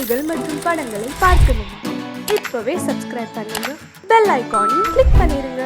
செய்திகள் மற்றும் படங்களை பார்க்கணுமா? இப்பவே சப்ஸ்கிரைப் பண்ணுங்க, பெல் ஐகானையும் கிளிக் பண்ணிருங்க.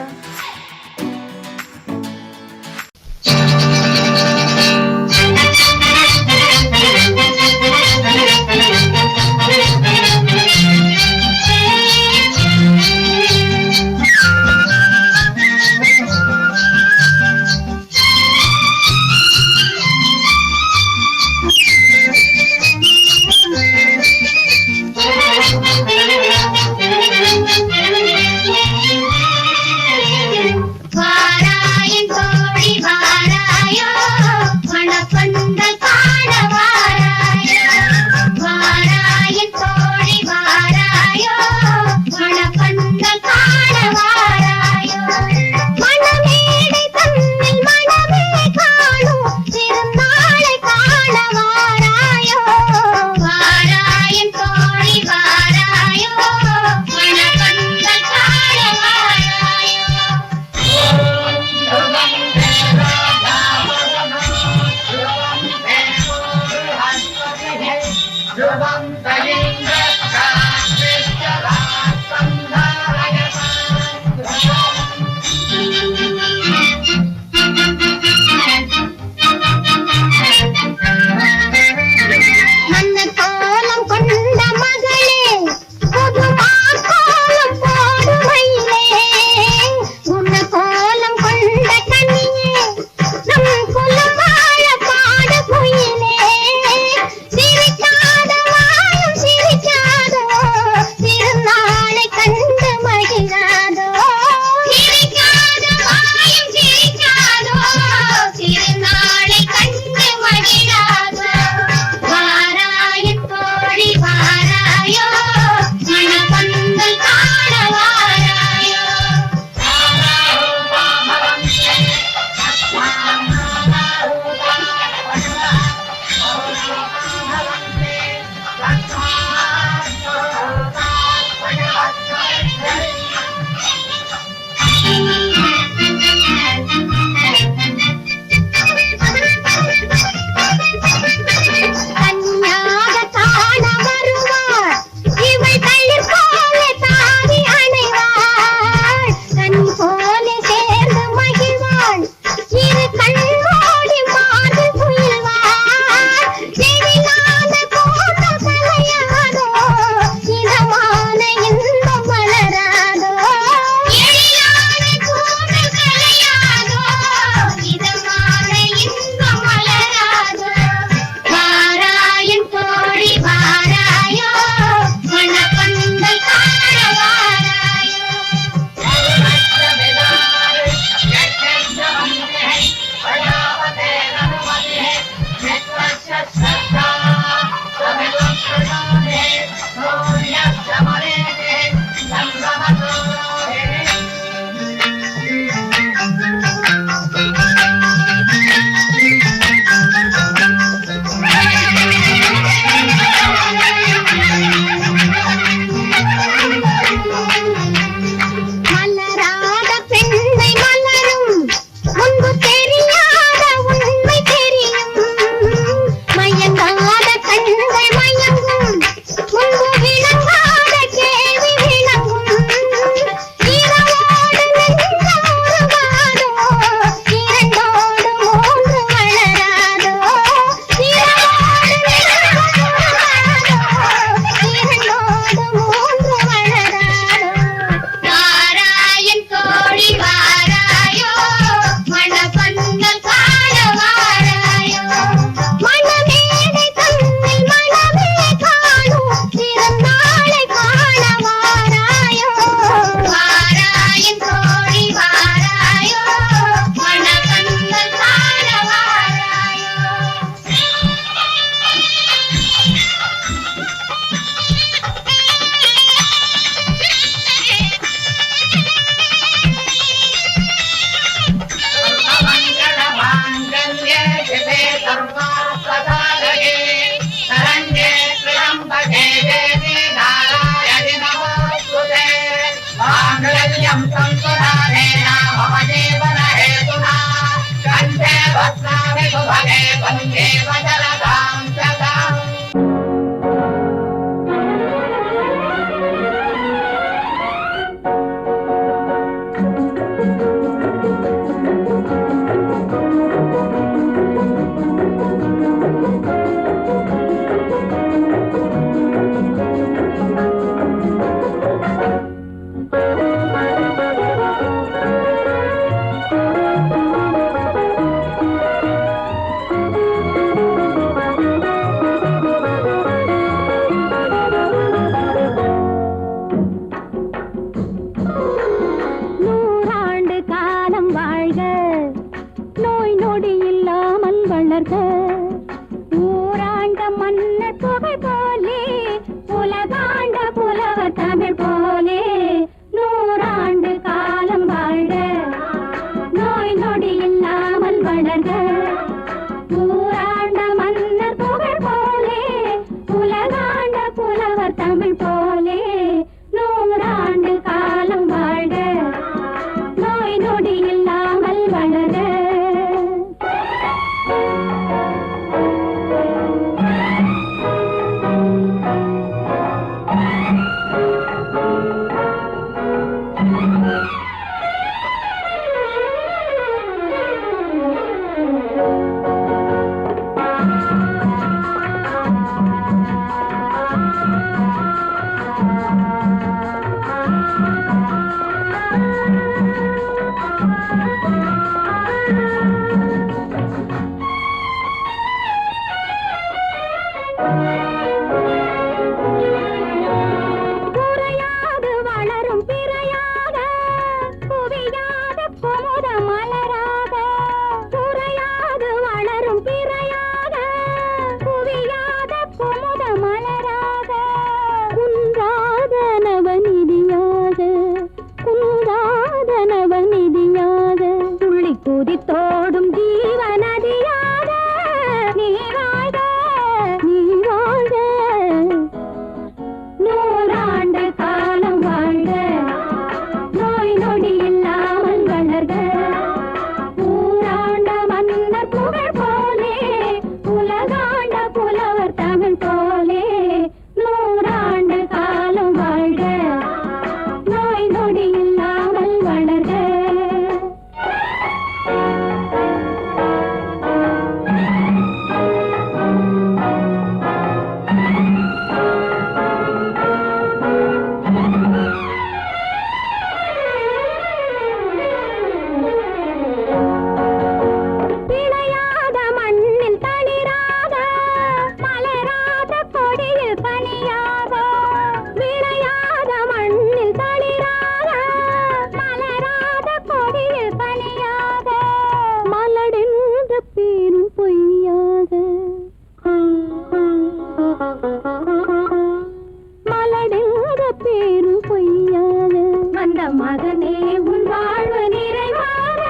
மகனே உன் வாழ்வு நிறைவாக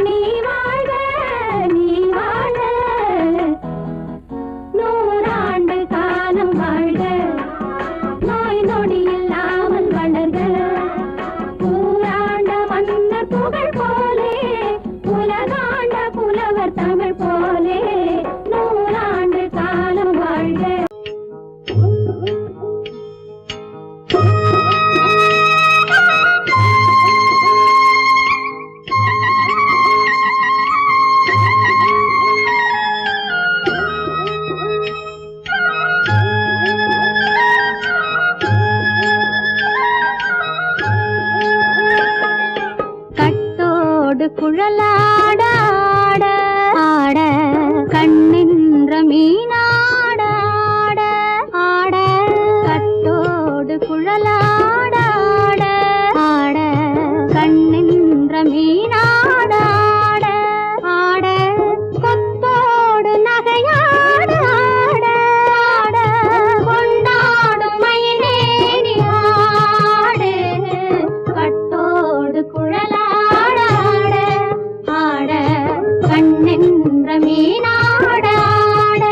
நீ வாழ்க நீ வாழ்க 100 காலம் வாழ்க நோய் நொடி இல்லாமல் வளர்க ஊராண்ட மன்னர் புகழ் போலே உலகாண்ட புலவர் தமிழ் போலே 100 காலம் வாழ்க. குழலாட ஆட ஆட கண்ணின்ற மீனாட ஆட ஆட கட்டோடு குழலாட ஆட ஆட கண்ணின்ற மீனாட ஆட ஆட கொத்தோடு நகையாட ஆட ஆட கொண்டாடும் மயிலேறி ஆடு கட்டோடு குழலாட கண்ணென்ற மீனாட ஆட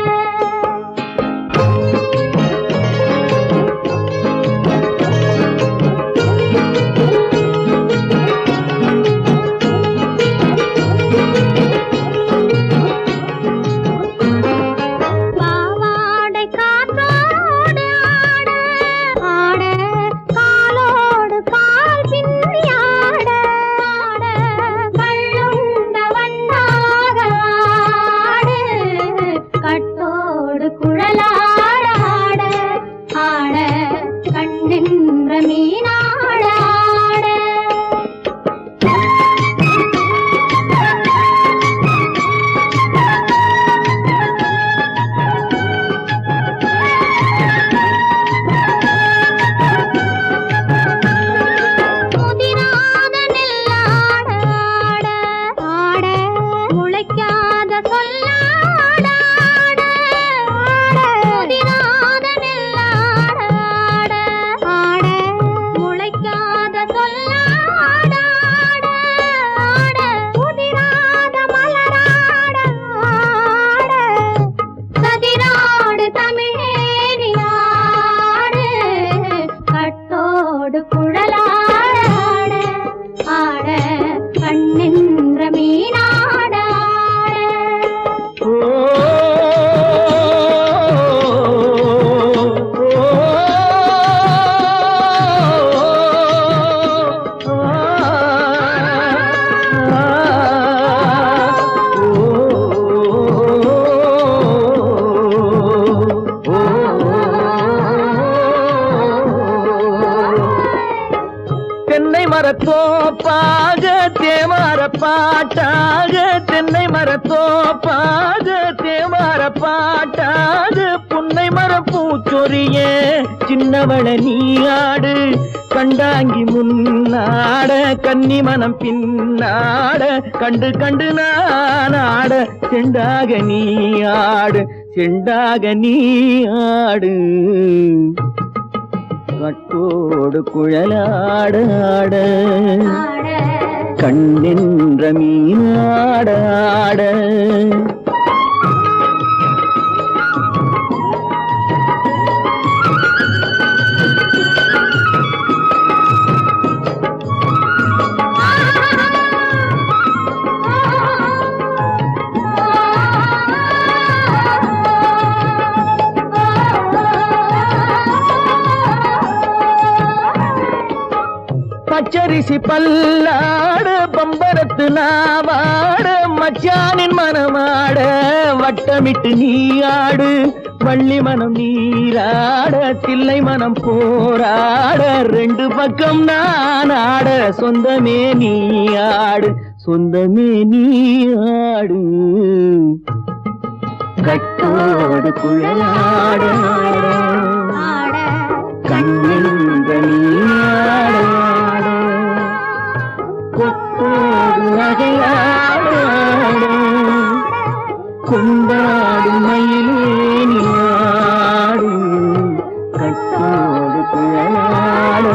பாவாடை காற்றோடு ஆட ஆட காலோடு கால் பின்னி ஆட ஆட கள்ளுண்ட வண்ணாக ஆடு கட்டோடு குழலாட ஆட ஆட கண்ணென்ற மீனாட ஆட முதிராத நெல்லாட ஆட ஆட முளைக்காத சொல்லாட ஆட ஆட முதிராத நெல்லாட ஆட ஆட முளைக்காத சொல்லாட ஆட ஆட முதிராத மலராட ஆட சதிராடு தமிழேறி ஆடு கட்டோடு குழலாட ஆட ஆட கண்ணென்ற மீனாட ஆட தென்னை மரத்தோப்பாக தேமார பாட்டாக தென்னை மரத்தோப்பாக தேமார பாட்டாக புன்னை மர பூச்சொரிய சின்னவள நீயாடு கண்டாங்கி முன்னாட கன்னி மனம் பின்னாட கண்டு கண்டு நானாட செண்டாக நீயாடு செண்டாக நீயாடு கட்டோடு குழலாட ஆட கண்ணின்ற மீனாட ஆட பச்சரிசி பல்லாட பம்பரத்து நாவாட மச்சானின் மனமாட வட்டமிட்டு நீயாடு வள்ளி மனம் நீராட தில்லை மனம் போராட ரெண்டு பக்கம் நான் ஆட சொந்தமே நீயாடு சொந்தமே நீயாடு கட்டோடு குழலாட கண்ணின்ற நீயாட கொத்தோடு நகையாட கொண்டாடு மயிலேனியாடு கட்டோடு குழலாட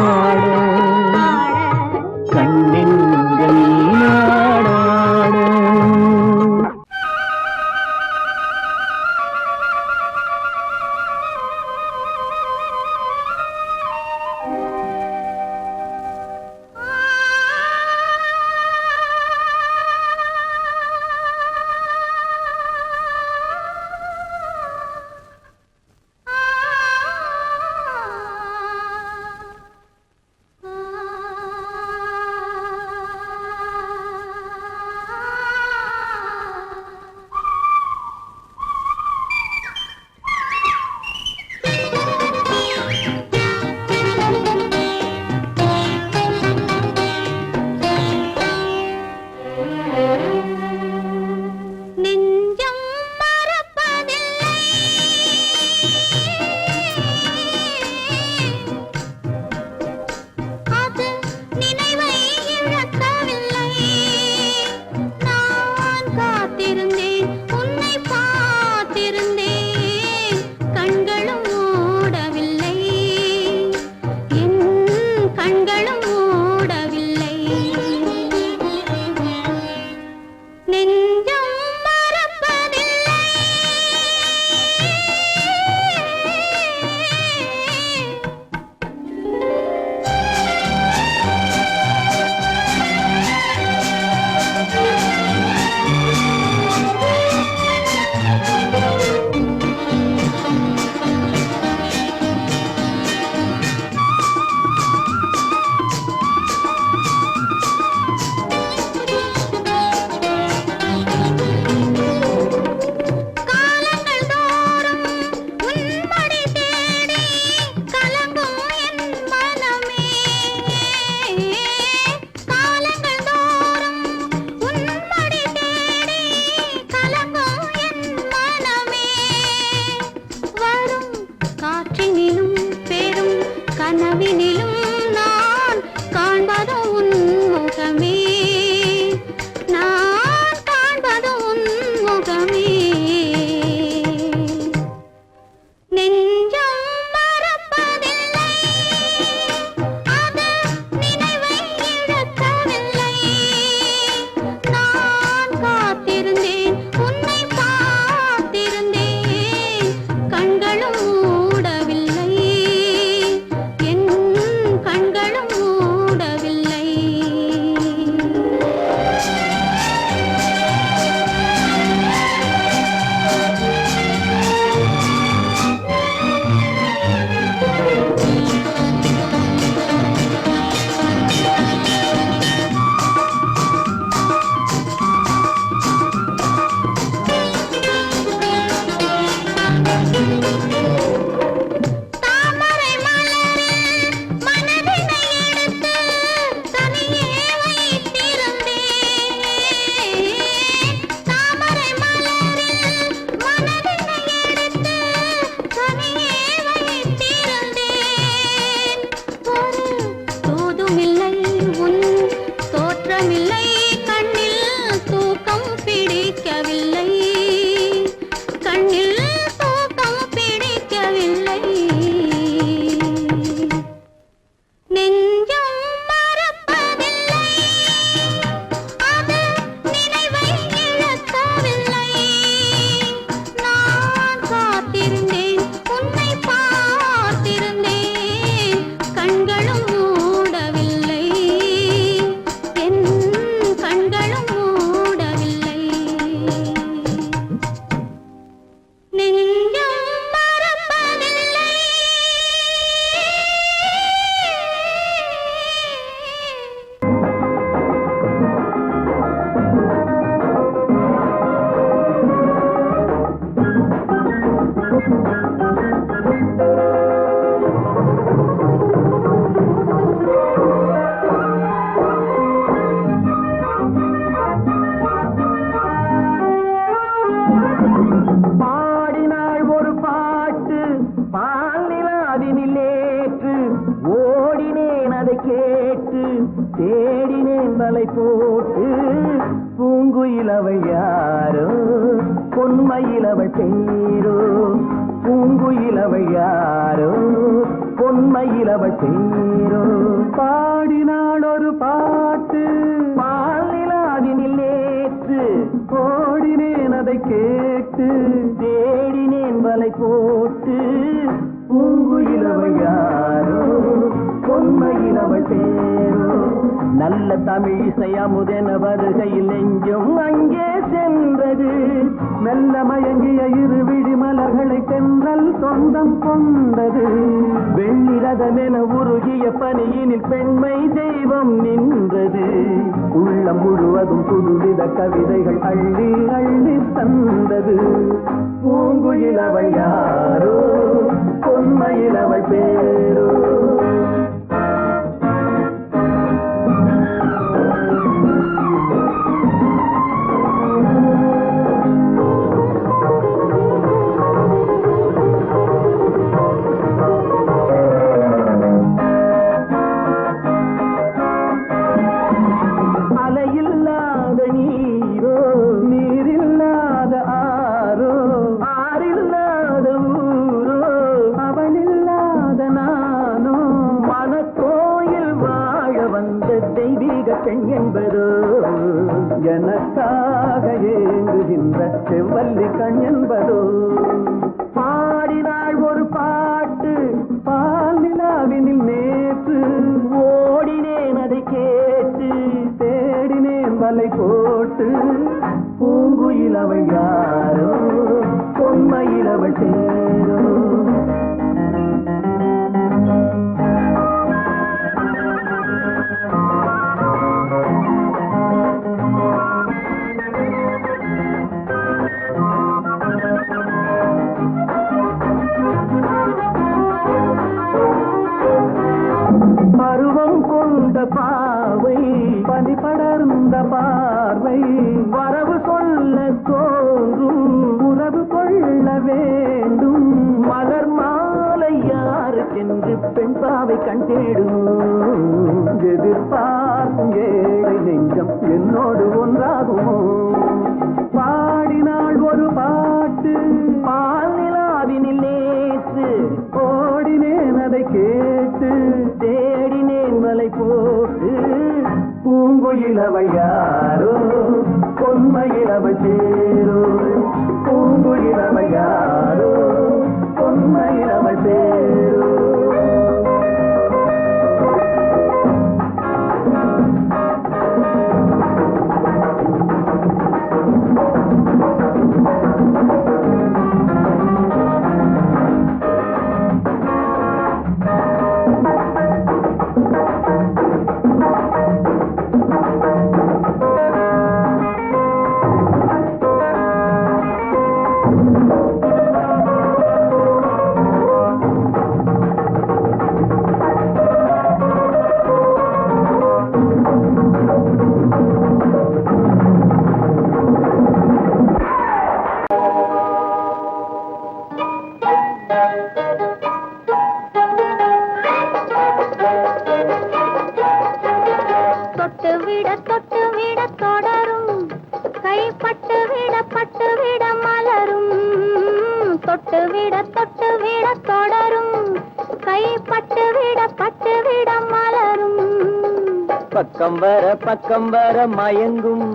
அதை கேட்டு தேடினேன் வலை போட்டு பூங்குயில் அவள் யாரோ பொன்மையில் அவள் பேரோ பூங்குயில் அவள் யாரோ பொன்மையில் அவள் பேரோ பாடினாள் ஒரு பாட்டு பாலிலாவினில் நேற்று ஓடினேன் அதை கேட்டு தேடினேன் வலை போட்டு பூங்குயில் அவள் யாரோ பொன்மையில் அவள் பேரோ நல்ல தமிழ் இசையமுதென வருகையில் நெஞ்சும் அங்கே சென்றது மெல்ல மயங்கிய இரு விழி மலர்களை தென்றல் சொந்தம் கொண்டது வெண்ணிரதமென உருகிய பனியினில் பெண்மை தெய்வம் நின்றது உள்ளம் முழுவதும் புதுவித கவிதைகள் அள்ளி அள்ளி தந்தது பூங்குயில் அவள் யாரோ பொன்மையில் அவள் பேரோ பெண் என்பதோ எனக்காக ஏங்குகின்ற செவ்வல்லி கண் என்பதோ பாடினாள் ஒரு பாட்டு பால் நிலாவினில் நேற்று ஓடினேன் அதை கேட்டு தேடினேன் வலை போட்டு பூங்குயில் அவள் யாரோ பொன்மையில் அவள் பேரோ பருவம் கொண்ட பாவை பனி படர்ந்த பார்வை வரவு சொல்ல தோன்றும் உறவு கொள்ள வேண்டும் மலர் மாலை யாருக்கென்று பெண் பாவை கண் தேடும் எதிர்பார்க்கும் ஏழை நெஞ்சம் என்னோடு ஒன்றாகுமோ பாடினாள் ஒரு பாட்டு பால் நிலாவினில் நேற்று ஓடினேன் அதை கேட்டு தேடினேன் வலை போட்டு பூங்குயில் அவள் யாரோ பொன்மையில் அவள் பேரோ பூங்குயில் அவள் யாரோ பொன்மையில் அவள் பேரோ தொட்டு விட தொடரும் கைப்பட்டு விட மலரும் தொட்டு விட தொடரும் கைப்பட்டு விட மலரும் பக்கம் வர மயங்கும்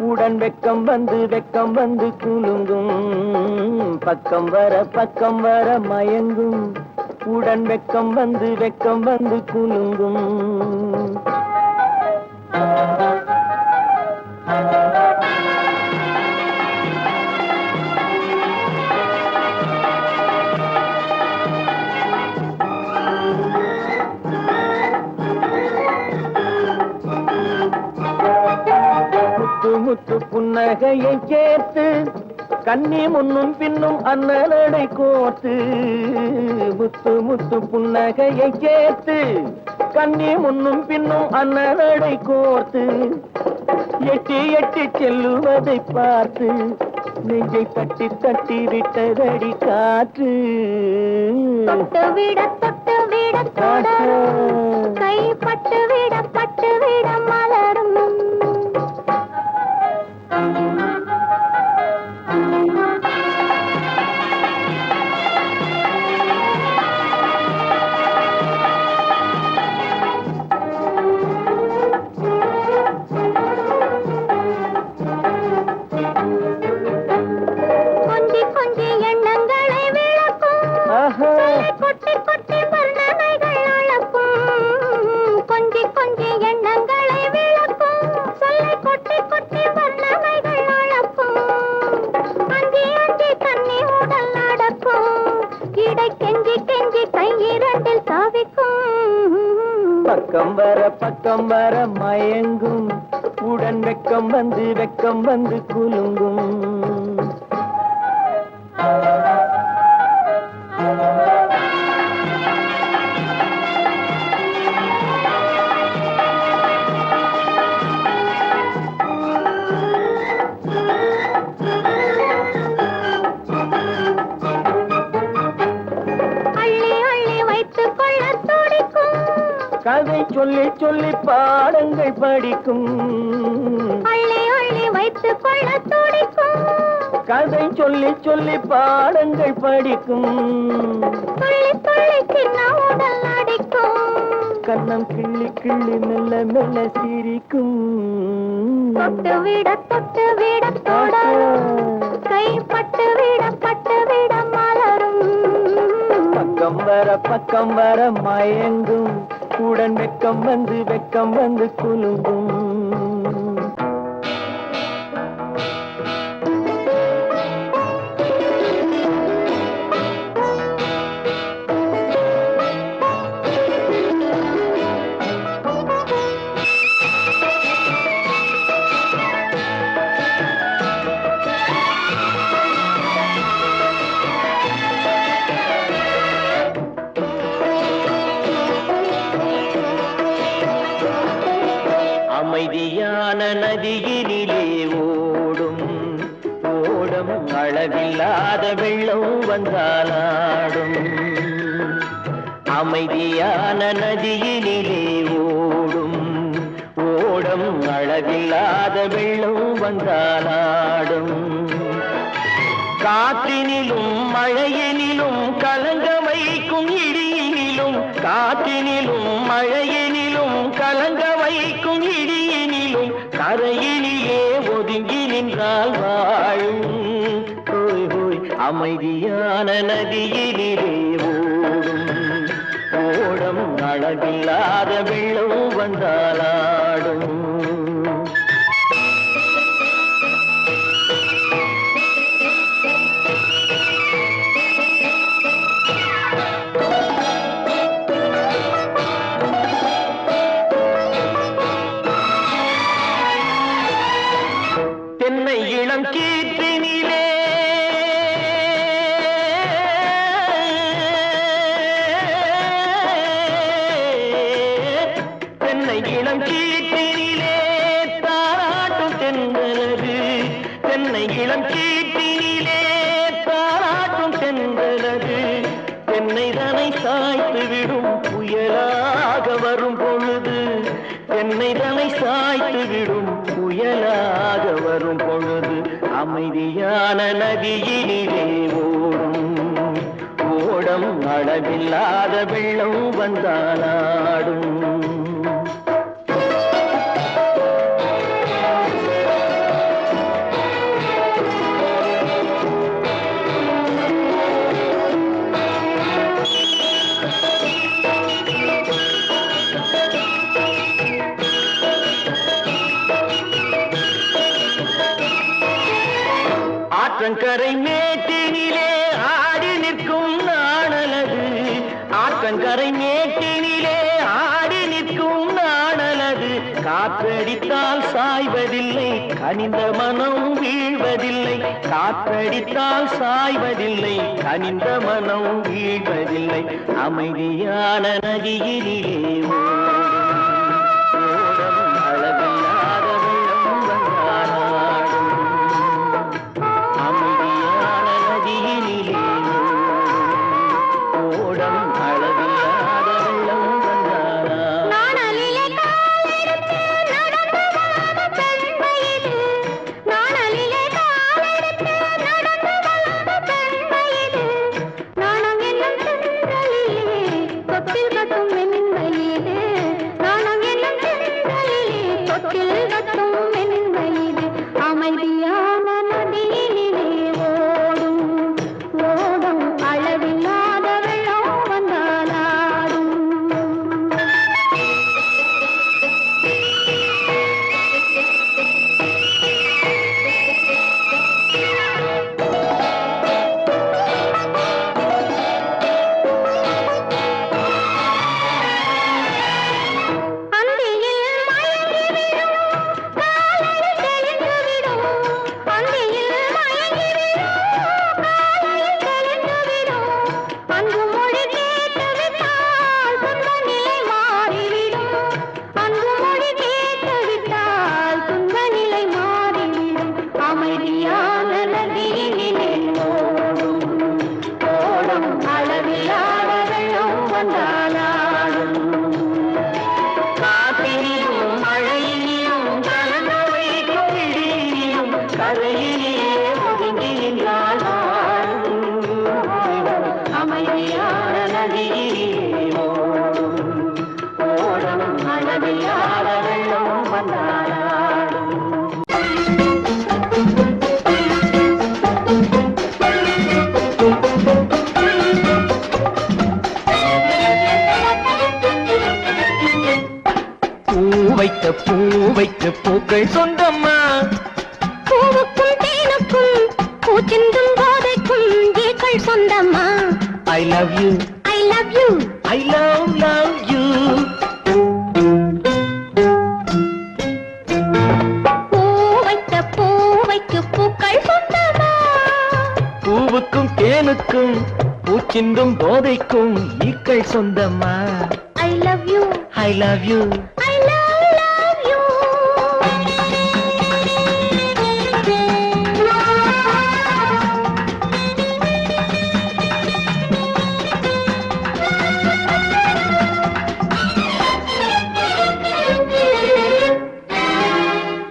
உடன் வெக்கம் வந்து குலுங்கும் பக்கம் வர மயங்கும் உடன் வெக்கம் வந்து குலுங்கும் முத்து புன்னகையை சேர்த்து கண்ணி முன்னும் பின்னும் அண்ணலடை கோர்த்து முத்து புன்னகையை சேர்த்து கண்ணி முன்னும் பின்னும் அண்ணலடை கோர்த்து எட்டி செல்லுவதை பார்த்து நெஞ்சை தட்டி விட்டதடி காற்று தொட்டு விட தொடரும் கைப்பட்டு பக்கம் வர மயங்கும் உடன் வெக்கம் வந்து குலுங்கும் கதை சொல்லி சொல்லி பாடங்கள் படிக்கும் அள்ளி அள்ளி வைத்துக் கொள்ள துடிக்கும் கதை சொல்லி சொல்லி பாடங்கள் படிக்கும் துள்ளி துள்ளி சின்ன உடல் அடிக்கும் கண்ணம் கிள்ளி கிள்ளி மெல்ல மெல்ல சிரிக்கும் தொட்டு விட தொடரும் கைப்பட்டு விட மலரும் பக்கம் வர மயங்கும் உடன் வெக்கம் வந்து குலுங்கும் அமைதியான நதியினிலே ஓடும் ஓடம் அளவில்லாத வெள்ளம் வந்தாலாடும் அமைதியான நதியினிலே ஓடும் ஓடம் அளவில்லாத வெள்ளம் வந்தாலாடும் காற்றினிலும் மழையினிலும் கலங்க வைக்கும் இடியினிலும் காற்றினிலும் மழையினிலும் கலங்க வைக்கும் இடியினிலும் கரையினிலே ஒதுங்கி நின்றால் வாழும் ஹோய் ஹோய் அமைதியான நதியினிலே ஓடும் ஓடம் அளவில்லாத வெள்ளம் வந்தாலாடும் தென்னை இளம் கீற்றினிலே தென்னை இளம் கீற்றினிலே தாராட்டும் தென்றலது தென்னை இளம் கீற்றினிலே தாராட்டும் தென்றலது தென்னை தனை சாய்த்து விடும் புயலாக வரும் பொழுது தென்னை தனை சாய்த்து விடும் புயலாக வரும் பொழுது அமைதியான நதியினிலே ஓடும் ஓடம் அளவில்லாத வெள்ளம் வந்தாலாடும் ஆற்றங்கரை மேட்டினிலே ஆடி நிற்கும் நாணலது ஆற்றங்கரை மேட்டினிலே ஆடி நிற்கும் நாணலது காற்றடித்தால் சாய்வதில்லை கனிந்த மனம் வீழ்வதில்லை காற்றடித்தால் சாய்வதில்லை கனிந்த மனம் வீழ்வதில்லை அமைதியான நதியினிலே ஓடும் அளவில்லாத வெள்ளம் வந்தாலாடும் அமைதியான நதியினிலே ஓடம் அளவில்லாத வெள்ளம் வந்தாலாடும் நாணலிலே காலெடுத்து நடந்து வளர்ந்த பெண்மையிது நாணலிலே காலெடுத்து நடந்து வளர்ந்த பெண்மையிது நாணம் என்னும் சென்றலிலே தொட்டில் கட்டும் மென்மையிது நாணம் என்னும் சென்றலிலே தொட்டில் கட்டும் மென்மையிது அமைதியான நதியினிலே ஓடும் ஓடும் அளவில்லாத வெள்ளம் வந்தாலாடும் பூவைக்கு பூக்கள் சொந்தம்மா. பூவுக்கும் தேனுக்கும் பூச்சிந்தும் போதைக்கும் ஏக்கள் சொந்தம்மா. I love you, I love you, I love you. பூவைக்கு பூக்கள் சொந்தம்மா. பூவுக்கும் தேனுக்கும் பூச்சிந்தும் போதைக்கும் ஈக்கள் சொந்தம்மா. I love you, I love you. I love you.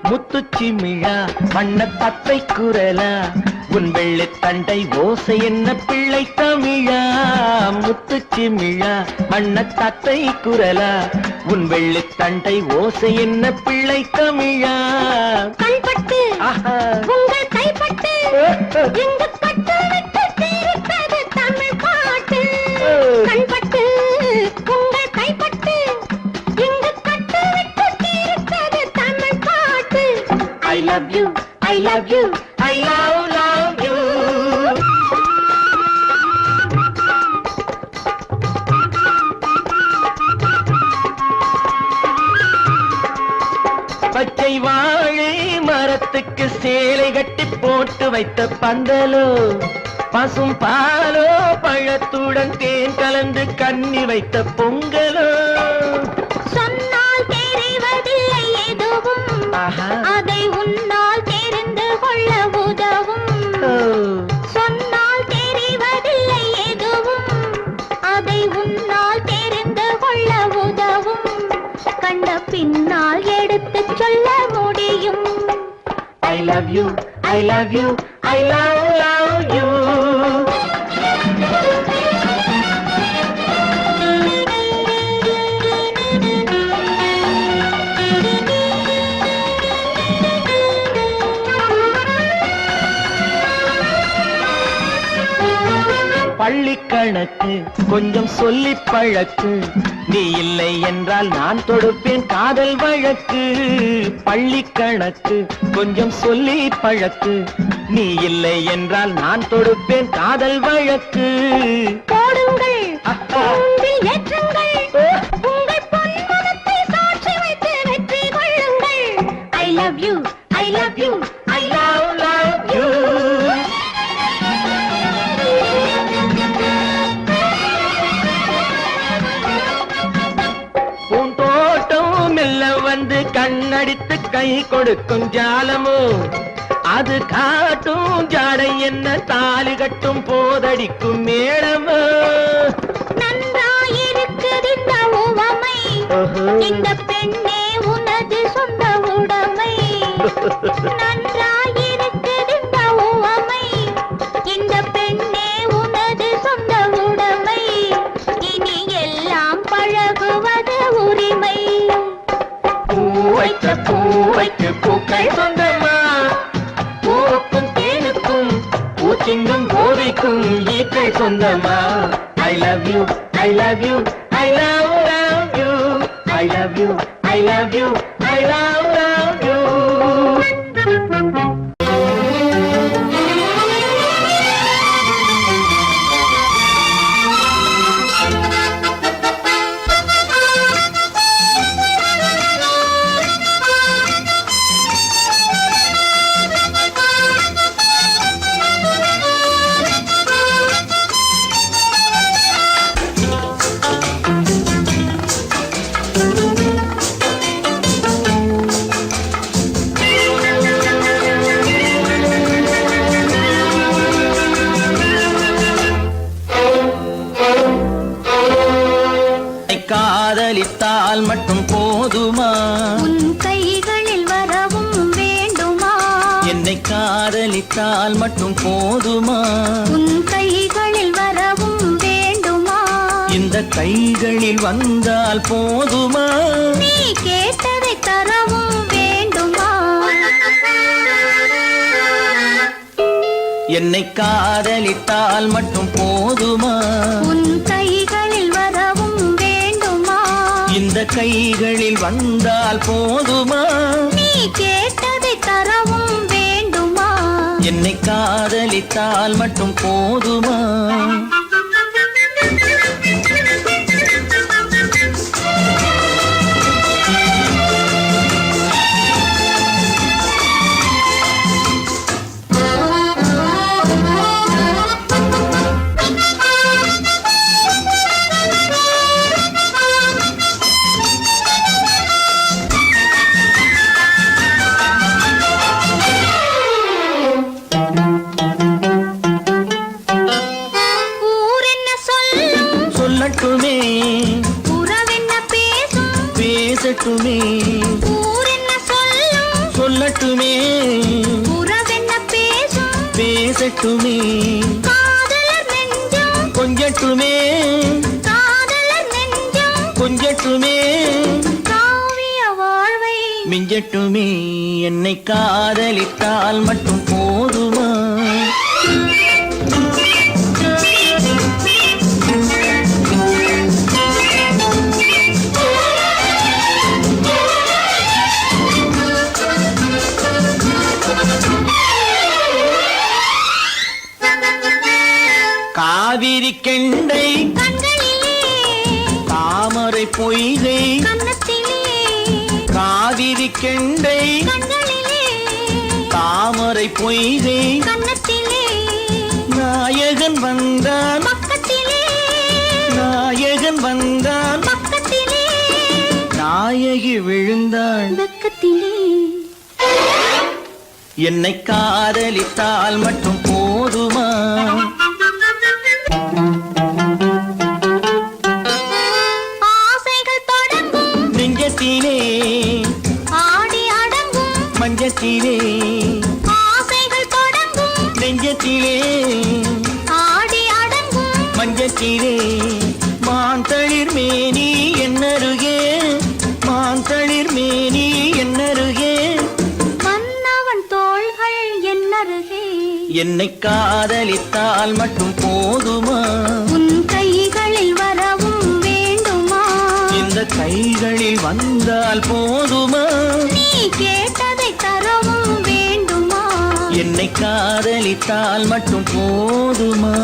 முத்துச்சிமிழா வண்ண தத்தை குரலா உன் வெள்ளை தண்டை ஓசை என்ன பிள்ளை தமிழா. முத்துச்சிமிழா வண்ண தத்தை குரலா உன் வெள்ளை தண்டை ஓசை என்ன பிள்ளை தமிழா. கண்பட்டு ஆஹா. உங்கள் கைப்பட்டு எங்கு கட்டு விட்டு தீர்த்தது தமிழ் பாட்டு. கண்பட்டு உங்கள் கைப்பட்டு எங்கு கட்டு விட்டு தீர்த்தது தமிழ் பாட்டு. I love you, I love you, I love you. பச்சை வாழை மரத்துக்கு சேலை கட்டி போட்டு வைத்த பந்தலோ பசும் பாலோ பழத்துடன் தேன் கலந்து கண்ணி வைத்த பொங்கலோ. சொன்னால் தெரிவதில்லை எதுவும் ஆஹா. அதை உன்னால் தெரிந்து கொள்ள உதவும். சொன்னால் தெரிவதில்லை எதுவும் அதை உன்னால் தெரிந்து கொள்ள உதவும். கண்ட பின்னால் எடுத்துச் சொல்ல முடியும். I love you, I love you, I love you. பள்ளி கணக்கு கொஞ்சம் சொல்லி பழக்கு, நீ இல்லை என்றால் நான் தொடுப்பேன் காதல் வழக்கு. பள்ளி கணக்கு கொஞ்சம் சொல்லி பழக்கு, நீ இல்லை என்றால் நான் தொடுப்பேன் காதல் வழக்கு. போடுங்கள் கூண்டில் ஏற்றுங்கள் உங்கள் பொன்மனத்தை சாட்சி வைத்து வெற்றி கொள்ளுங்கள். I love you, I love you, I love you. பூந்தோட்டம் மெல்ல வந்து கண்ணடித்து கை கொடுக்கும் ஜாலமோ, அது காட்டும் ஜாடை என்ன தாலி கட்டும் போதடிக்கும் மேளமோ. நன்றாயிருக்குது இந்த உவமை, இந்த பெண்ணே உனது சொந்த உடைமை. நன்றாயிருக்குது இந்த உவமை, இந்த பெண்ணே உனது சொந்த உடைமை. இனி எல்லாம் பழகுவது உரிமை. பூவைக்கு பூக்கள் சொந்தமா, பூவுக்கும் தேனுக்கும் பூச்சிங்கும் போதைக்கும் ஈக்கள் சொந்தமா. I love you, I love you, I love you, I love you, I love you, I love you. காதலித்தால் மட்டும் போதுமா, உன் கைகளில் வரவும் வேண்டுமா. என்னை காதலித்தால் மட்டும் போதுமா, உன் கைகளில் வரவும் வேண்டுமா. இந்த கைகளில் வந்தால் போதுமா, நீ கேட்டதை தரவும் வேண்டுமா. என்னை காதலித்தால் மட்டும் போதுமா, உன் கைகளில் வரவும் வேண்டுமா. இந்த கைகளில் வந்தால் போதுமா? நீ கேட்டதை தரவும் வேண்டுமா? என்னை காதலித்தால் மட்டும் போதுமா? சொல்லட்டுமே உறவென்ன பேசும் பேசட்டுமே, ஊரென்ன சொல்லும் சொல்லட்டுமே உறவென்ன பேசும் பேசட்டுமே, காதலர் நெஞ்சம் கொஞ்சட்டுமே காதலர் நெஞ்சம் கொஞ்சட்டுமே, காவிய வாழ்வை மிஞ்சட்டுமே. என்னை காதலித்தால் மட்டும் போதுமா? காவிரி கெண்டை கண்களிலே தாமரை பொய்கை கன்னத்திலே காவிரி கெண்டை கண்களிலே தாமரை பொய்கை கன்னத்திலே நாயகன் வந்தான் பக்கத்திலே நாயகன் வந்தான் பக்கத்திலே நாயகி விழுந்தாள் பக்கத்திலே. என்னை காதலித்தால் மட்டும் போதுமா? ஆசைகள் தொடங்கும் நெஞ்சத்திலே ஆடி அடங்கும் மஞ்சத்திலே ஆசைகள் தொடங்கும் நெஞ்சத்திலே ஆடி அடங்கும் மஞ்சத்திலே மாந்தளிர் மேனி என்னருகே மாந்தளிர் மேனி என்னருகே மன்னவன் தோள்கள் என்னருகே என்னை காதலித்தால் மட்டும் போதுமா? உன் கைகளில் வரவும் வேண்டுமா? இந்த கைகளில் வந்தால் போதுமா? நீ கேட்டதை தரவும் வேண்டுமா? என்னை காதலித்தால் மட்டும் போதுமா?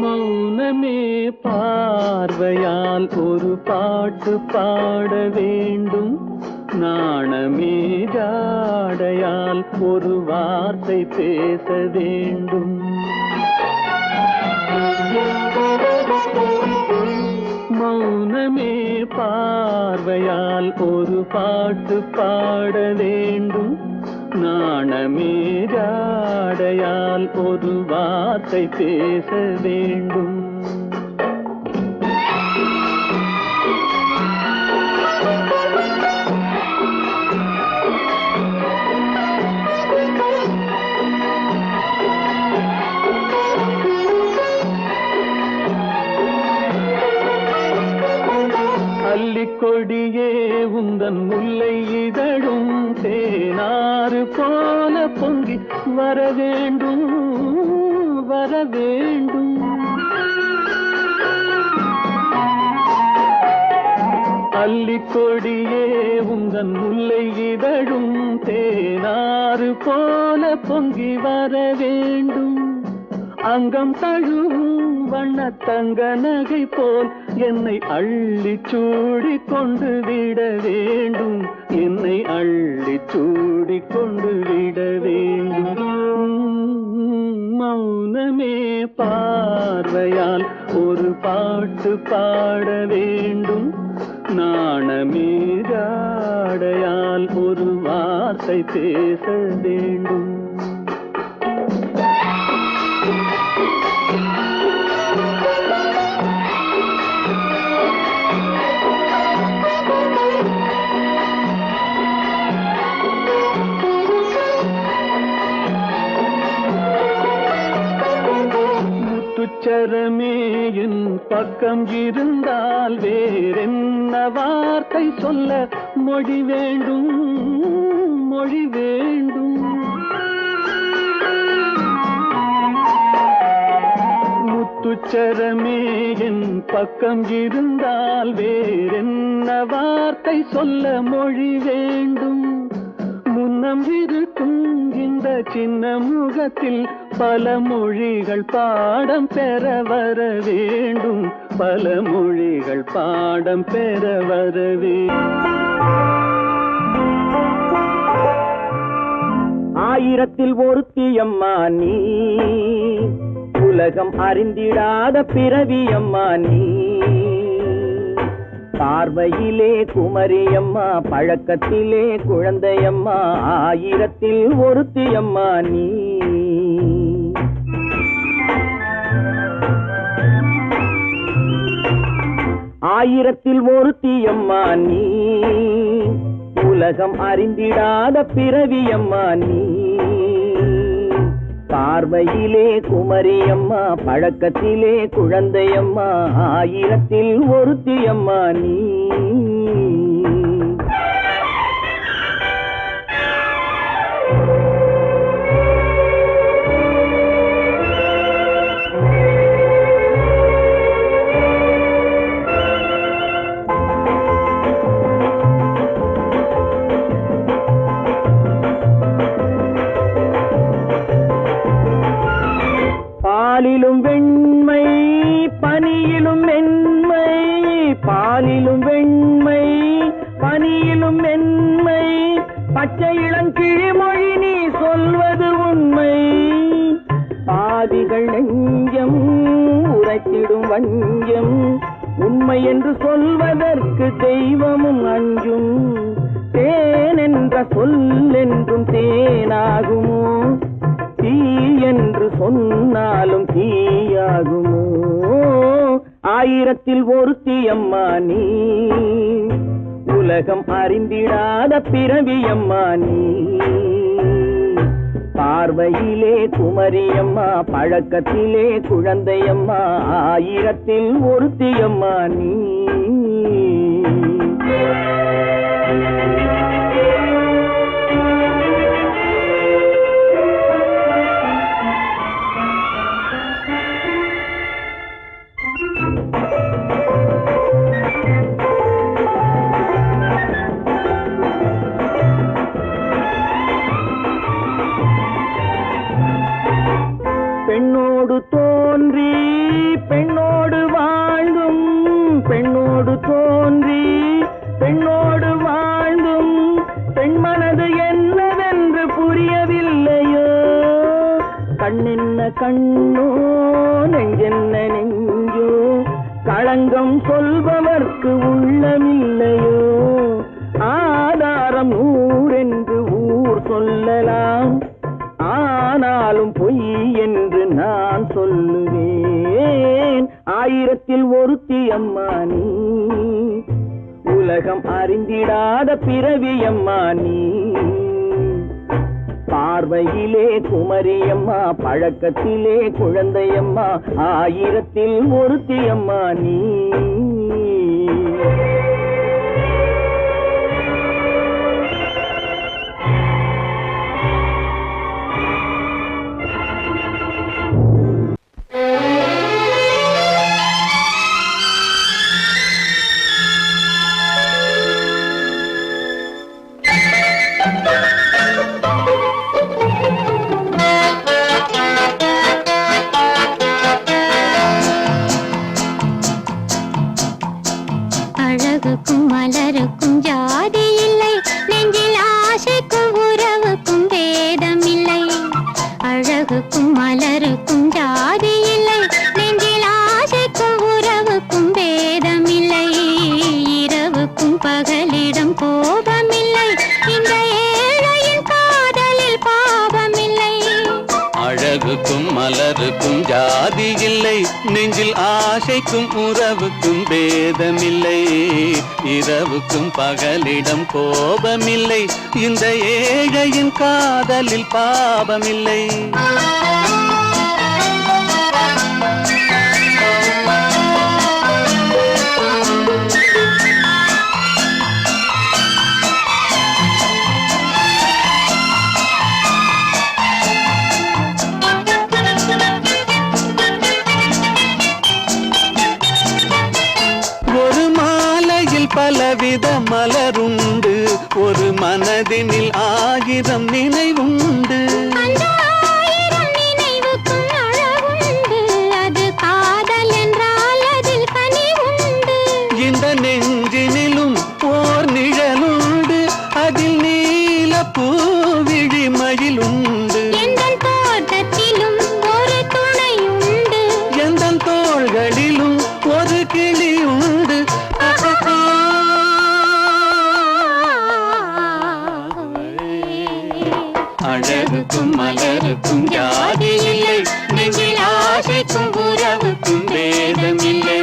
மௌனமே பார்வையால் ஒரு பாட்டு பாட வேண்டும், நாணமே ஜாடையால் ஒரு வார்த்தை பேச வேண்டும். மௌனமே பார்வையால் ஒரு பாட்டு பாட வேண்டும், நாணமே ஜாடையால் ஒரு வார்த்தை பேச வேண்டும். அல்லிக்கொடியே உந்தன் முல்லை இதழும் தேனாறு போல பொங்கி வர வேண்டும் வர வேண்டும். அல்லிக்கொடியே உந்தன் முல்லை இதழும் தேனாறு போல பொங்கி வர வேண்டும். அங்கம் தழுவும் வண்ண தங்க நகை போல் என்னை அள்ளி சூடி கொண்டு விட வேண்டும், என்னை அள்ளி சூடி கொண்டு விட வேண்டும். மௌனமே பார்வையால் ஒரு பாட்டு பாட வேண்டும், நாணமே ஜாடையால் ஒரு வார்த்தை பேச வேண்டும். முத்துச்சரமே என் பக்கம் இருந்தால் வேறென்ன வார்த்தை சொல்ல மொழி வேண்டும் மொழி வேண்டும். முத்துச்சரமே என் பக்கம் இருந்தால் வேறென்ன வார்த்தை சொல்ல மொழி வேண்டும். முன்னம் இருக்கும் இந்த சின்ன முகத்தில் பல மொழிகள் பாடம் பெற வர வேண்டும். பல மொழிகள் பாடம் பெற வர வேண்டும். ஆயிரத்தில் ஒருத்தி அம்மா நீ, உலகம் அறிந்திடாத பிறவி அம்மா நீ. பார்வையிலே குமரியம்மா, பழக்கத்திலே குழந்தையம்மா, ஆயிரத்தில் ஒருத்தி அம்மா நீ. ஆயிரத்தில் ஒருத்தி அம்மா நீ, உலகம் அறிந்திடாத பிறவி அம்மா நீ. பார்வையிலே குமரியம்மா, பழக்கத்திலே குழந்தையம்மா, ஆயிரத்தில் ஒருத்தி அம்மா நீ. பாலிலும் வெண்மை பனியிலும் மென்மை, பாலிலும் வெண்மை பனியிலும் மென்மை, பச்சை இளங்கிழிமொழி நீ சொல்வது உண்மை. பாதிகள் நெஞ்சம் உரைத்திடும் வஞ்சம், உண்மை என்று சொல்வதற்கு தெய்வமும் அஞ்சும். தேன் என்ற சொல் என்றும் தேனாகுமோ, தீ என்று சொன்னாலும் தீயாகுமோ. ஆயிரத்தில் ஒருத்தி அம்மா நீ, உலகம் அறிந்திடாத பிறவி அம்மா நீ. பார்வையிலே குமரியம்மா, பழக்கத்திலே குழந்தையம்மா, ஆயிரத்தில் ஒருத்தி அம்மா நீ. பெண்ணோடு தோன்றி பெண்ணோடு வாழ்ந்தும், பெண்ணோடு தோன்றி பெண்ணோடு வாழ்ந்தும், பெண்மனது என்னவென்று புரியவில்லையோ. கண்ணென்ன கண்ணோ, நெஞ்சென்ன நெஞ்சோ, களங்கம் சொல்பவர்க்கு உள்ளமில்லையோ. ஆதாரம் ஊரென்று ஊர் சொல்லலாம், ஆனாலும் பொய் என்று நான் சொல்லுவேன். ஆயிரத்தில் ஒருத்தி அம்மா நீ, உலகம் அறிந்திடாத பிறவி அம்மா நீ. பார்வையிலே குமரியம்மா, பழக்கத்திலே குழந்தையம்மா, ஆயிரத்தில் ஒருத்தி அம்மா நீ. அழகுக்கும் மலருக்கும் ஜாதி இல்லை, நெஞ்சில் ஆசைக்கும் உறவுக்கும் பேதம் இல்லை. அழகுக்கும் மலருக்கும் ஜாதி இல்லை, நெஞ்சில் ஆசைக்கும் உறவுக்கும் பேதம் இல்லை. இரவுக்கும் பகலிடம் கோபமில்லை, இந்த ஏழையின் காதலில் பாவமில்லை. அழகுக்கும் மலருக்கும் ஜாதி இல்லை, நெஞ்சில் ஆசைக்கும் உறவுக்கும் பேதமில்லை. இரவுக்கும் பகலிடம் கோபமில்லை, இந்த ஏழையின் காதலில் பாவமில்லை. பலருண்டு ஒரு மனதினில் 1000 நினைவுண்டு அந்த 1000 நினைவுக்கும் அழகுண்டு அது காதல் என்றால் அதில் கனிவுண்டு இந்த நெஞ்சினிலும் ஓர் நிழலுண்டு அதில் நீல பூவிழி மயிலுண்டு எந்தன் தோட்டத்திலும் ஒரு துணையுண்டு எந்தன் தோள்களிலும் ஒரு கிளியுண்டு அழகுக்கும் மலருக்கும் ஜாதி இல்லை நெஞ்சில் ஆசைக்கும் உறவுக்கும் வேதமில்லை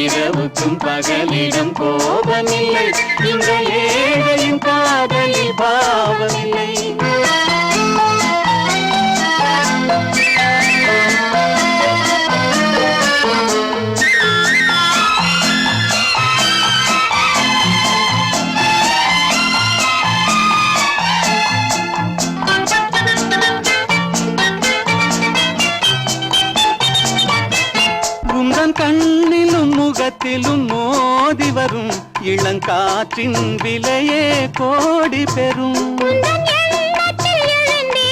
இரவுக்கும் பகலிடம் கோபமில்லை இந்த ஏழையின் காதலில் பாவமில்லை கண்ணிலும் முகத்திலும் மோதி வரும் இளங்காற்றின் விலையே கோடி பெறும் உந்தன் எண்ணத்தில் எழுந்தே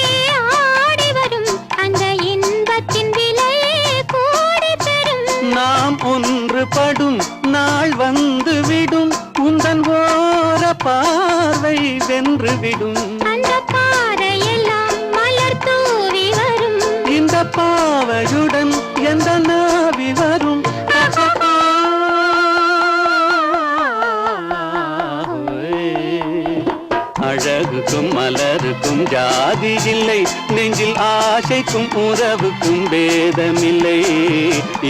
ஆடி வரும் அந்த இன்பத்தின் விலையே கோடி பெறும் நாம் ஒன்றுபடும் நாள் வந்து விடும் உந்தன் ஓர பார்வை வென்று விடும் அந்த பாறையெல்லாம் மலர் தூவி வரும் இந்த பாவையுடன் எந்த நாவி வரும் அழகுக்கும் மலருக்கும் ஜாதி இல்லை நெஞ்சில் ஆசைக்கும் உறவுக்கும் வேதமில்லை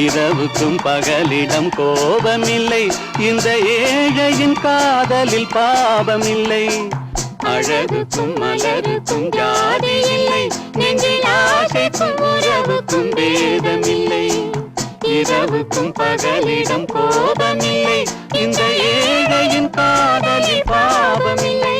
இரவுக்கும் பகலிடம் கோபமில்லை இந்த ஏழையின் காதலில் பாவமில்லை அழகுக்கும் மலருக்கும் ஜாதி இல்லை நெஞ்சில் ஆசைக்கும் உறவுக்கும் வேதமில்லை இரவுக்கும் பகலிடம் கோபமில்லை இந்த ஏழையின் காதலில் பாவமில்லை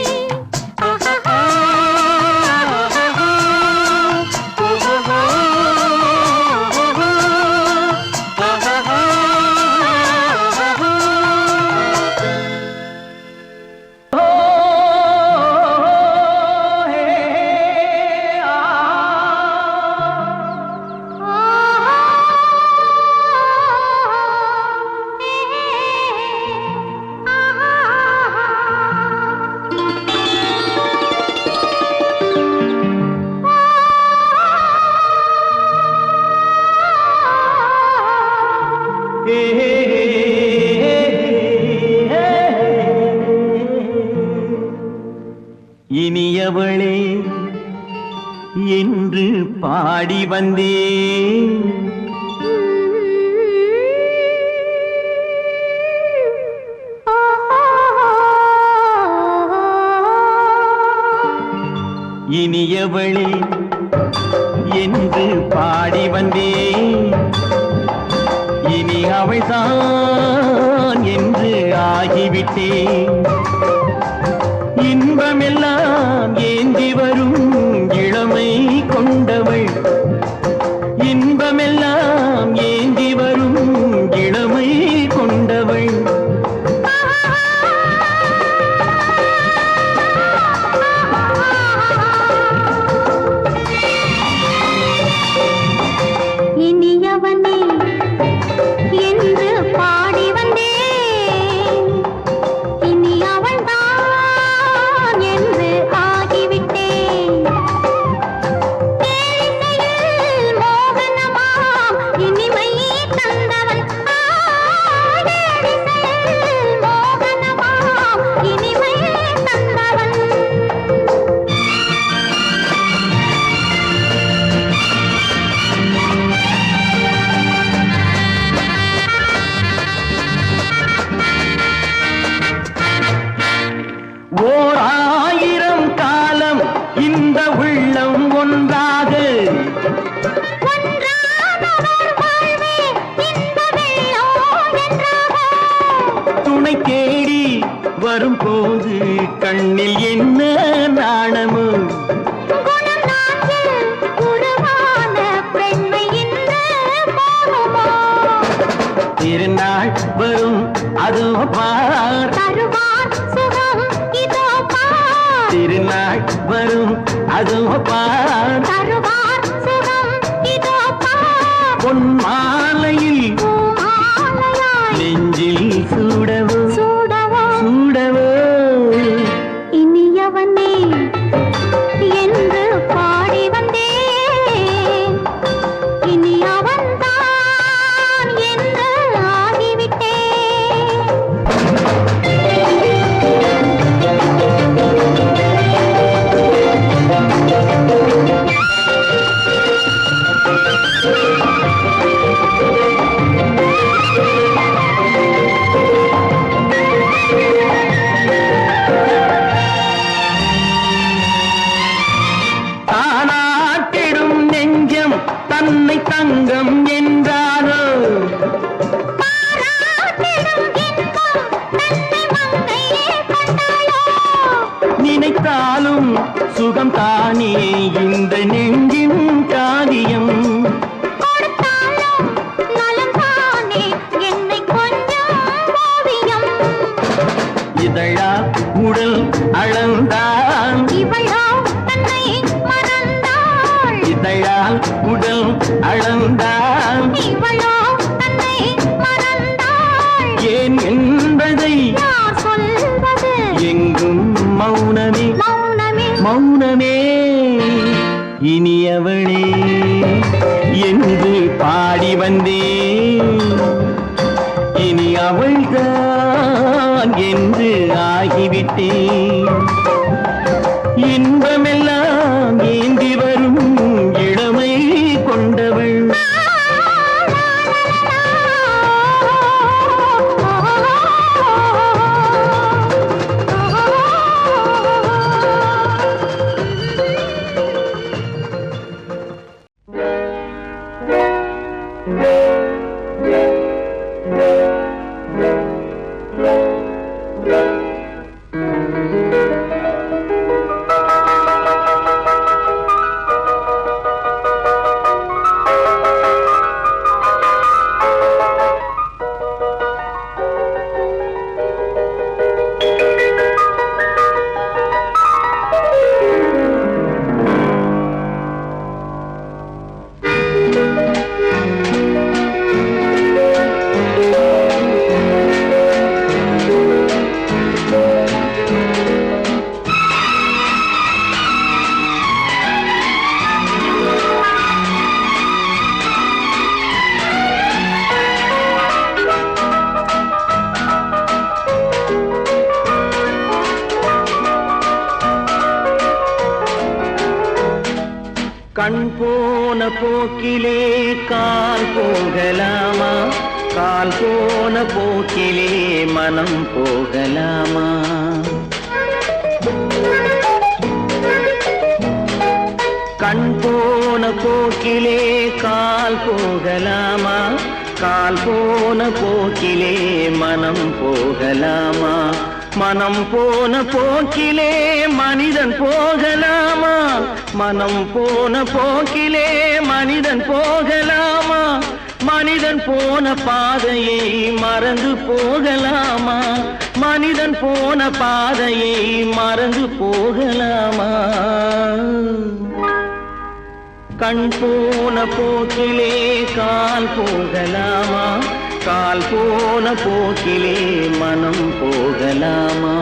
இனியவளே என்று பாடி வந்தேன் இனியவளே என்று பாடி வந்தேன் இனி அவள்தான் என்று ஆகிவிட்டேன் இன்பமெல்லாம் ஏந்தி வரும் இளமை கொண்டவள் இன்பமெல்லாம் ஏந்தி வரும் இளமை கொண்டவள் இனியவனே என்று பாடி வந்தேன் இனி அவள்தான் என்று ஆகிவிட்டேன் தேனிசையில் மோகனமாம் இனிமை தந்தவன் தேனிசையில் மோகனமாம் இனிமை தந்தவன் ஓர் 1000 காலம் இந்த உள்ளம் ஒன்றாக துணை தேடி வரும்போது கண்ணில் என்ன நாணமோ திருநாள் வரும் அதோ பார் தருவார் திருநாள் வரும் அதோ பார் தருவார் சுகம் இதோ பார் பொன் மாலையில் மாலையாய் நெஞ்சில் சூடவோ சூடவோ சூடவோ இனியவனே என்று பாடி வந்தேன் இனி அவன்தான் என்று ஆகிவிட்டேன் தானாட்டிடும் நெஞ்சம் தன்னை தங்கம் என்றாரோ பாராட்டிடும் இன்பம் தன்னை மங்கையே கண்டாளோ நினைத்தாலும் சுகம் தானே இந்த நெஞ்சின் காரியம் கொடுத்தாலும் நலம் தானே என்னை கொஞ்சம் ஓவியம் இதழா உடல் அளந்தான் இவளோ தன்னை மறந்தாள் இதழால் உடல் அளந்தான் இவளோ தன்னை மறந்தாள் ஏன் என்பதை யார் சொல்வது எங்கும் மௌனமே மௌனமே மௌனமே இனியவளே என்று பாடி வந்தேன் இனி அவள்தான் என்று ஆகிவிட்டேன் இன்பமெல்லாம் ஏந்தி வரும் இளமை கொண்டவள் கண் போன போக்கிலே கால் போகலாமா கால் போன போக்கிலே மனம் போகலாமா கண் போன போக்கிலே கால் போகலாமா கால் போன போக்கிலே மனம் போகலாமா மனம் போன போக்கிலே மனிதன் போகலாமா மனம் போன போக்கிலே மனிதன் போகலாமா மனிதன் போன பாதையை மறந்து போகலாமா மனிதன் போன பாதையை மறந்து போகலாமா கண் போன போக்கிலே கால் போகலாமா கால் போன போக்கிலே மனம் போகலாமா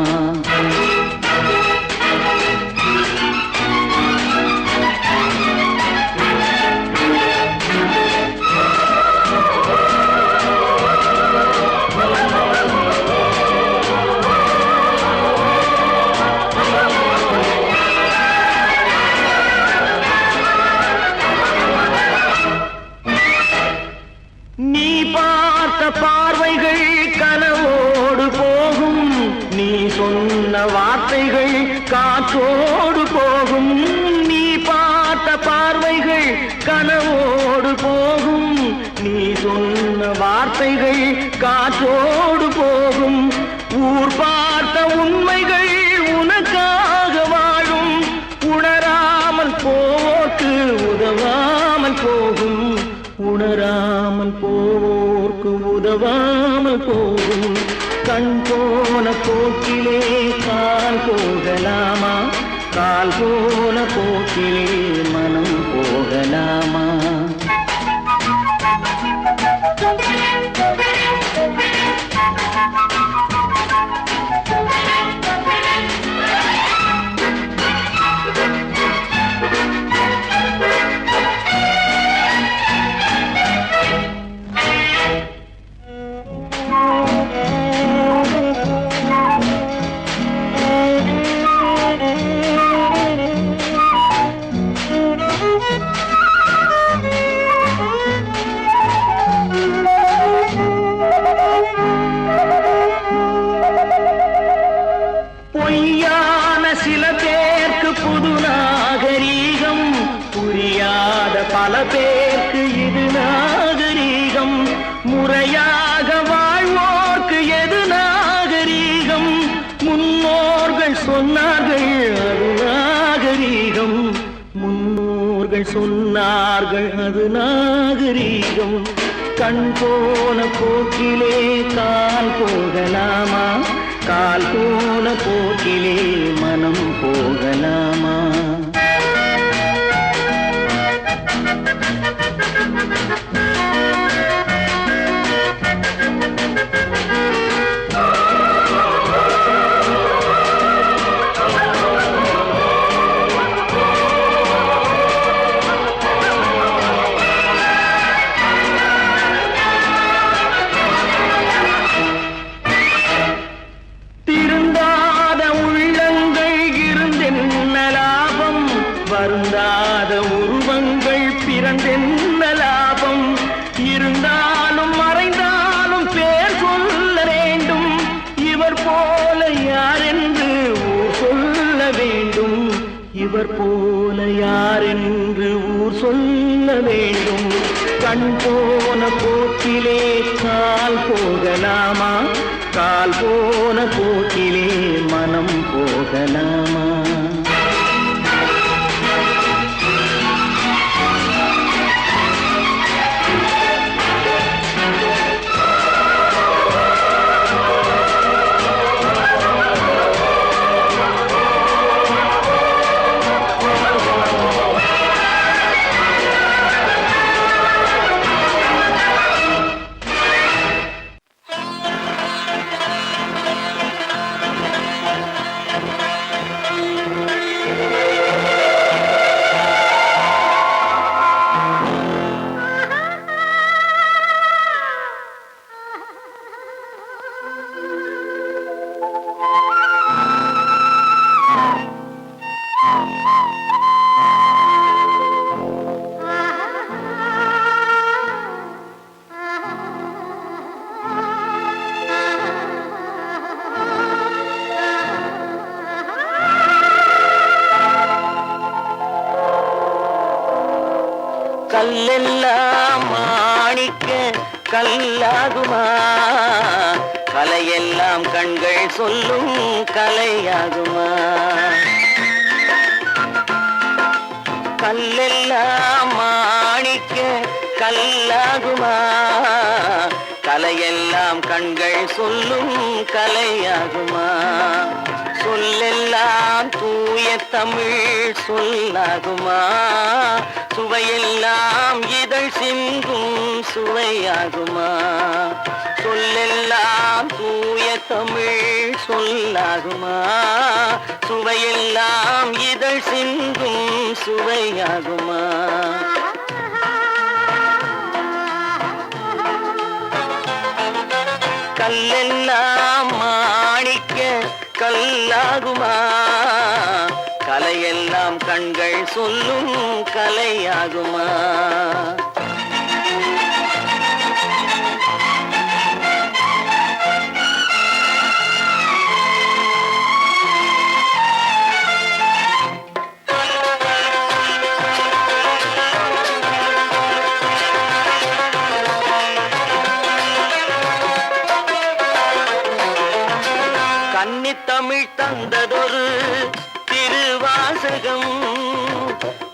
நீ பார்த்த பார்வைகள் கனவோடு போகும் நீ சொன்ன வார்த்தைகள் காற்றோடு போகும் நீ பார்த்த பார்வைகள் கனவோடு போகும் நீ சொன்ன வார்த்தைகள் காற்றோடு போகும் ஊர் பார்த்த உண்மைகள் உனக்காக வாழும் உணராமல் போக்கு உதவாமல் போகும் உணராமல் போவோர்க்கு உதவாமல் போகும் கண் போன போக்கிலே கால் போகலாமா கால் போன போக்கிலே மனம் போகலாமா? பொய்யான சில பேருக்கு புது நாகரீகம், புரியாத பல பேருக்கு இது நாகரீகம். முறையாக வாழ்வோர்க்கு எது நாகரீகம்? முன்னோர்கள் சொன்னார்கள் அது நாகரீகம். முன்னோர்கள் சொன்னார்கள் அது நாகரீகம். கண் போன போக்கிலே கால் போகலாமா? கால் போன போக்கிலே மனம் போகலாமா? வருந்தாத உருவங்கள் பிறந்தென்ன லாபம்? இருந்தாலும் மறைந்தாலும் பேர் சொல்ல வேண்டும். இவர் போல யாரென்று ஊர் சொல்ல வேண்டும். இவர் போல யாரென்று ஊர் சொல்ல வேண்டும். கண் போன போக்கிலே கால் போகலாமா? கால் போன போக்கிலே மனம் போகலாமா? கல்லெல்லாம் மாணிக்க கல்லாகுமா? கலையெல்லாம் கண்கள் சொல்லும் கலையாகுமா? கல்லெல்லாம் மாணிக்க கல்லாகுமா? கலையெல்லாம் கண்கள் சொல்லும் கலையாகுமா? சொல்லெல்லாம் தூய தமிழ் சொல்லாகுமா? சுவையெல்லாம் இதழ் சிந்தும் சுவையாகுமா? சொல்லெல்லாம் தூய தமிழ் சொல்லாகுமா? சுவையெல்லாம் இதழ் சிந்தும் சுவையாகுமா? கல்லெல்லாம் மாணிக்க கல்லாகுமா? கலையெல்லாம் கண்கள் சொல்லும் கலையாகுமா? கன்னித்தமிழ் தந்ததொரு திருவாசகம்,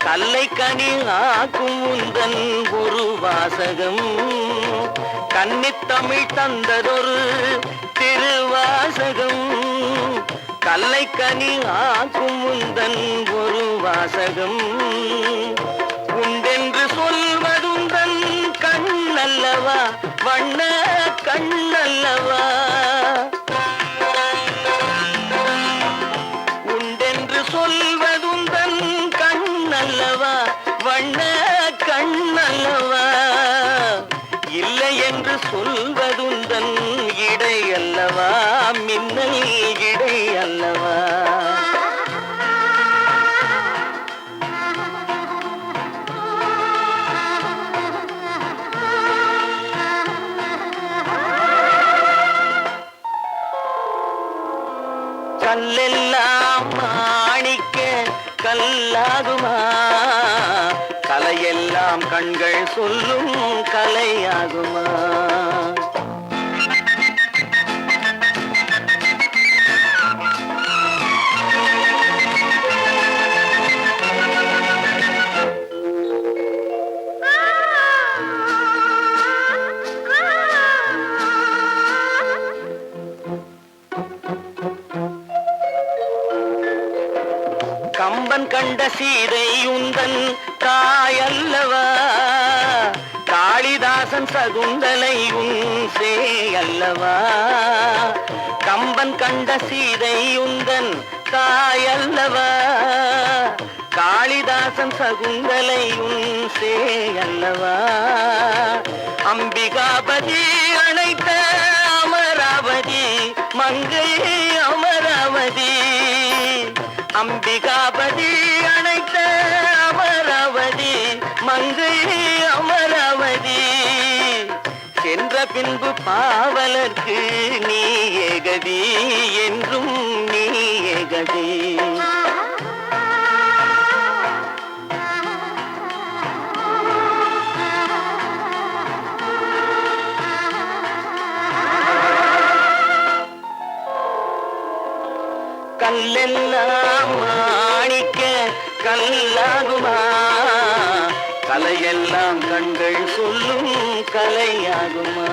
கல்லை கனி ஆக்கும் உந்தன் ஒரு வாசகம். கன்னித்தமிழ் தந்ததொரு திருவாசகம், கல்லை கனி ஆக்கும் உந்தன் உந்தன் ஒரு வாசகம் உண்டென்று சொல்வதுந்தன் கண்ணல்லவா வண்ண கண்ணல்லவா உண்டென்று சொல்வதுந்தன் கண்ணல்லவா வண்ண கண்ணல்லவா இல்லை என்று சொல்வதுந்தன் இடை அல்லவா மின்னல் இடை அல்லவா கல்லெல்லாம் மாணிக்க கல்லாகுமா கலையெல்லாம் கண்கள் சொல்லும் கலையாகுமா கம்பன் கண்ட சீதை உந்தன் தாயல்லவா காளிதாசன் சகுந்தலை உன் சேயல்லவா கம்பன் கண்ட சீதை உந்தன் தாயல்லவா காளிதாசன் சகுந்தலை உன் சேயல்லவா அம்பிகாபதி அழைத்த அமராவதி மங்கை அமராவதி அம்பிகாபதி அழைத்த அமராவதி மங்கை அமராவதி சென்ற பின்பு பாவலர்க்கு நீ ஏகதி என்றும் நீ ஏகதி கல்லெல்லாம் மாணிக்க கல்லாகுமா கலையெல்லாம் கண்கள் சொல்லும் கலையாகுமா